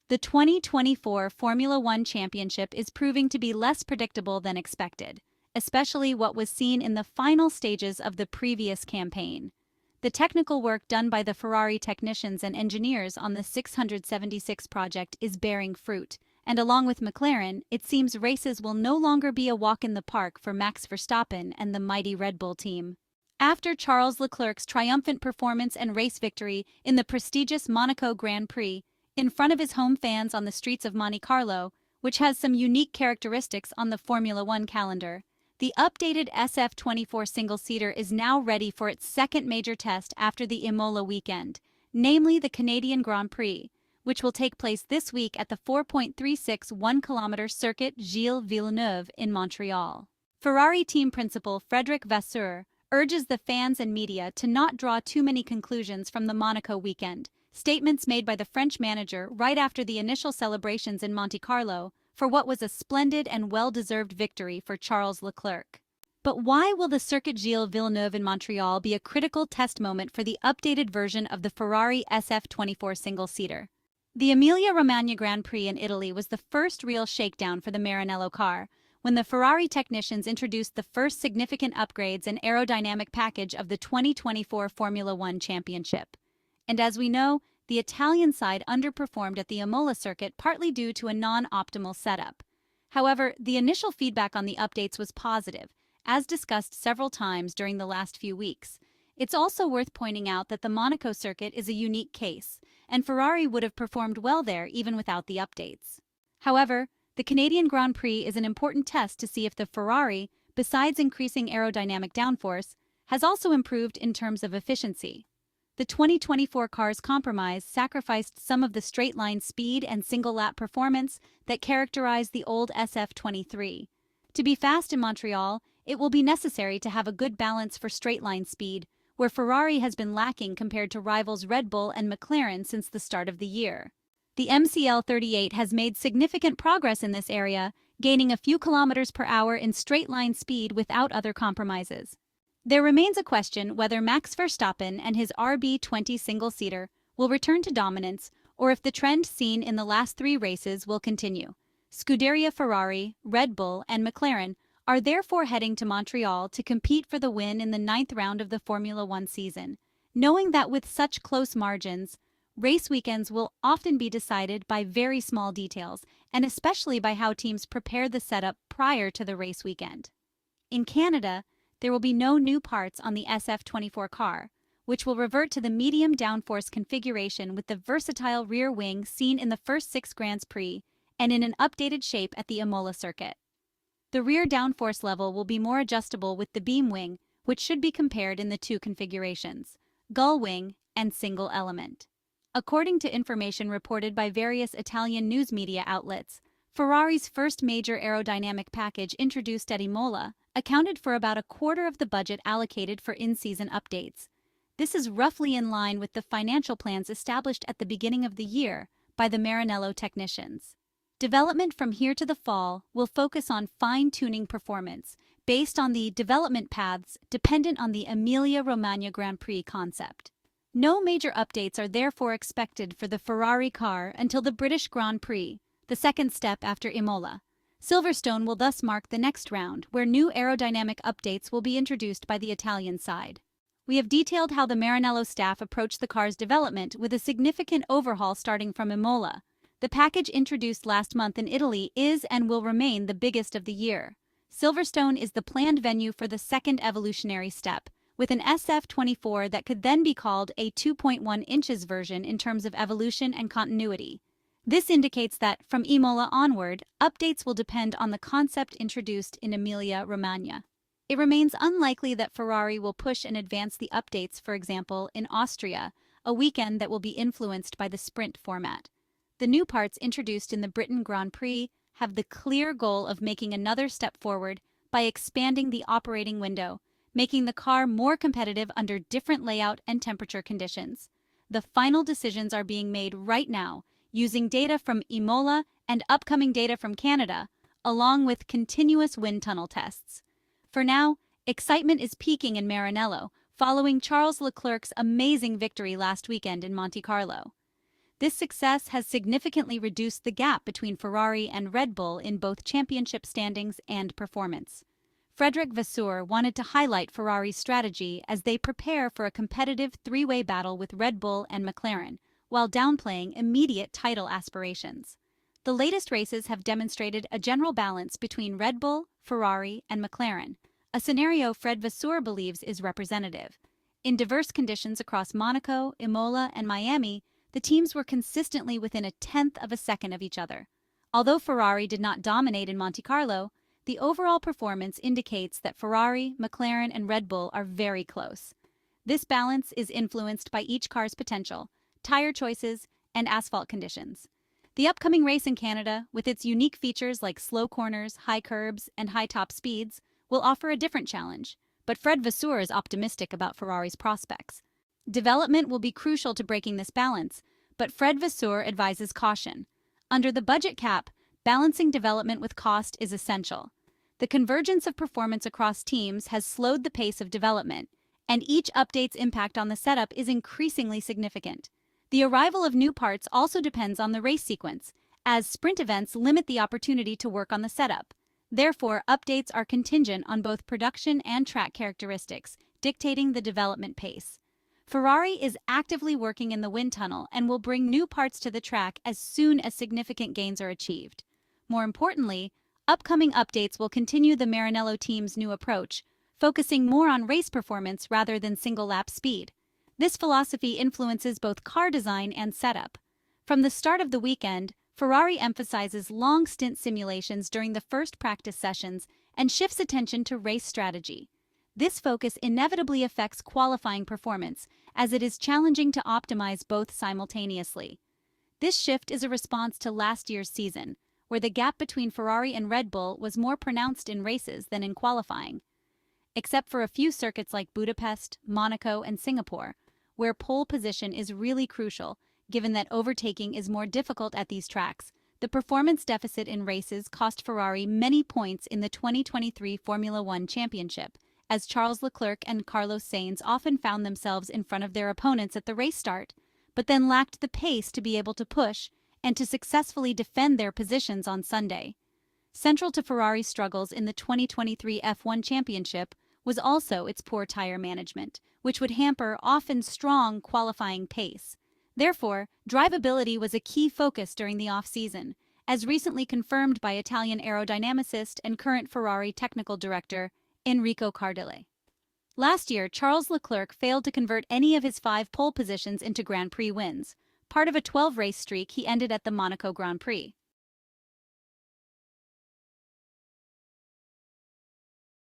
The 2024 Formula One Championship is proving to be less predictable than expected, especially what was seen in the final stages of the previous campaign. The technical work done by the Ferrari technicians and engineers on the 676 project is bearing fruit, and along with McLaren, it seems races will no longer be a walk in the park for Max Verstappen and the mighty Red Bull team. After Charles Leclerc's triumphant performance and race victory in the prestigious Monaco Grand Prix, in front of his home fans on the streets of Monte Carlo, which has some unique characteristics on the Formula One calendar, the updated SF24 single-seater is now ready for its second major test after the Imola weekend, namely the Canadian Grand Prix, which will take place this week at the 4.36 1-kilometer Circuit Gilles-Villeneuve in Montreal. Ferrari team principal Frederic Vasseur urges the fans and media to not draw too many conclusions from the Monaco weekend. Statements made by the French manager right after the initial celebrations in Monte Carlo for what was a splendid and well-deserved victory for Charles Leclerc. But why will the Circuit Gilles-Villeneuve in Montreal be a critical test moment for the updated version of the Ferrari SF24 single-seater? The Emilia-Romagna Grand Prix in Italy was the first real shakedown for the Maranello car, when the Ferrari technicians introduced the first significant upgrades and aerodynamic package of the 2024 Formula One Championship. And as we know, the Italian side underperformed at the Imola circuit partly due to a non-optimal setup. However, the initial feedback on the updates was positive, as discussed several times during the last few weeks. It's also worth pointing out that the Monaco circuit is a unique case, and Ferrari would have performed well there even without the updates. However, the Canadian Grand Prix is an important test to see if the Ferrari, besides increasing aerodynamic downforce, has also improved in terms of efficiency. The 2024 car's compromise sacrificed some of the straight-line speed and single-lap performance that characterized the old SF23. To be fast in Montreal, it will be necessary to have a good balance for straight-line speed, where Ferrari has been lacking compared to rivals Red Bull and McLaren since the start of the year. The MCL38 has made significant progress in this area, gaining a few kilometers per hour in straight-line speed without other compromises. There remains a question whether Max Verstappen and his RB20 single-seater will return to dominance or if the trend seen in the last three races will continue. Scuderia Ferrari, Red Bull, and McLaren are therefore heading to Montreal to compete for the win in the 9th round of the Formula One season, knowing that with such close margins, race weekends will often be decided by very small details, and especially by how teams prepare the setup prior to the race weekend. In Canada, there will be no new parts on the SF24 car, which will revert to the medium downforce configuration with the versatile rear wing seen in the first 6 Grands Prix and in an updated shape at the Imola circuit. The rear downforce level will be more adjustable with the beam wing, which should be compared in the two configurations, gull wing and single element. According to information reported by various Italian news media outlets, Ferrari's first major aerodynamic package introduced at Imola accounted for about a quarter of the budget allocated for in-season updates. This is roughly in line with the financial plans established at the beginning of the year by the Maranello technicians. Development from here to the fall will focus on fine-tuning performance based on the development paths dependent on the Emilia-Romagna Grand Prix concept. No major updates are therefore expected for the Ferrari car until the British Grand Prix, the second step after Imola. Silverstone will thus mark the next round, where new aerodynamic updates will be introduced by the Italian side. We have detailed how the Maranello staff approached the car's development with a significant overhaul starting from Imola. The package introduced last month in Italy is and will remain the biggest of the year. Silverstone is the planned venue for the second evolutionary step, with an SF24 that could then be called a 2.1 inches version in terms of evolution and continuity. This indicates that, from Imola onward, updates will depend on the concept introduced in Emilia-Romagna. It remains unlikely that Ferrari will push and advance the updates, for example, in Austria, a weekend that will be influenced by the sprint format. The new parts introduced in the Britain Grand Prix have the clear goal of making another step forward by expanding the operating window, making the car more competitive under different layout and temperature conditions. The final decisions are being made right now, using data from Imola and upcoming data from Canada, along with continuous wind tunnel tests. For now, excitement is peaking in Maranello, following Charles Leclerc's amazing victory last weekend in Monte Carlo. This success has significantly reduced the gap between Ferrari and Red Bull in both championship standings and performance. Frederic Vasseur wanted to highlight Ferrari's strategy as they prepare for a competitive three-way battle with Red Bull and McLaren, while downplaying immediate title aspirations. The latest races have demonstrated a general balance between Red Bull, Ferrari, and McLaren, a scenario Fred Vasseur believes is representative. In diverse conditions across Monaco, Imola, and Miami, the teams were consistently within a tenth of a second of each other. Although Ferrari did not dominate in Monte Carlo, the overall performance indicates that Ferrari, McLaren, and Red Bull are very close. This balance is influenced by each car's potential, tire choices, and asphalt conditions. The upcoming race in Canada, with its unique features like slow corners, high curbs, and high top speeds, will offer a different challenge, but Fred Vasseur is optimistic about Ferrari's prospects. Development will be crucial to breaking this balance, but Fred Vasseur advises caution. Under the budget cap, balancing development with cost is essential. The convergence of performance across teams has slowed the pace of development, and each update's impact on the setup is increasingly significant. The arrival of new parts also depends on the race sequence, as sprint events limit the opportunity to work on the setup. Therefore, updates are contingent on both production and track characteristics, dictating the development pace. Ferrari is actively working in the wind tunnel and will bring new parts to the track as soon as significant gains are achieved. More importantly, upcoming updates will continue the Maranello team's new approach, focusing more on race performance rather than single-lap speed. This philosophy influences both car design and setup. From the start of the weekend, Ferrari emphasizes long stint simulations during the first practice sessions and shifts attention to race strategy. This focus inevitably affects qualifying performance, as it is challenging to optimize both simultaneously. This shift is a response to last year's season, where the gap between Ferrari and Red Bull was more pronounced in races than in qualifying. Except for a few circuits like Budapest, Monaco, and Singapore, where pole position is really crucial, given that overtaking is more difficult at these tracks, the performance deficit in races cost Ferrari many points in the 2023 Formula One Championship, as Charles Leclerc and Carlos Sainz often found themselves in front of their opponents at the race start, but then lacked the pace to be able to push and to successfully defend their positions on Sunday. Central to Ferrari's struggles in the 2023 F1 Championship was also its poor tire management, which would hamper often strong qualifying pace. Therefore, drivability was a key focus during the off-season, as recently confirmed by Italian aerodynamicist and current Ferrari technical director Enrico Cardile. Last year, Charles Leclerc failed to convert any of his 5 pole positions into Grand Prix wins, part of a 12-race streak he ended at the Monaco Grand Prix.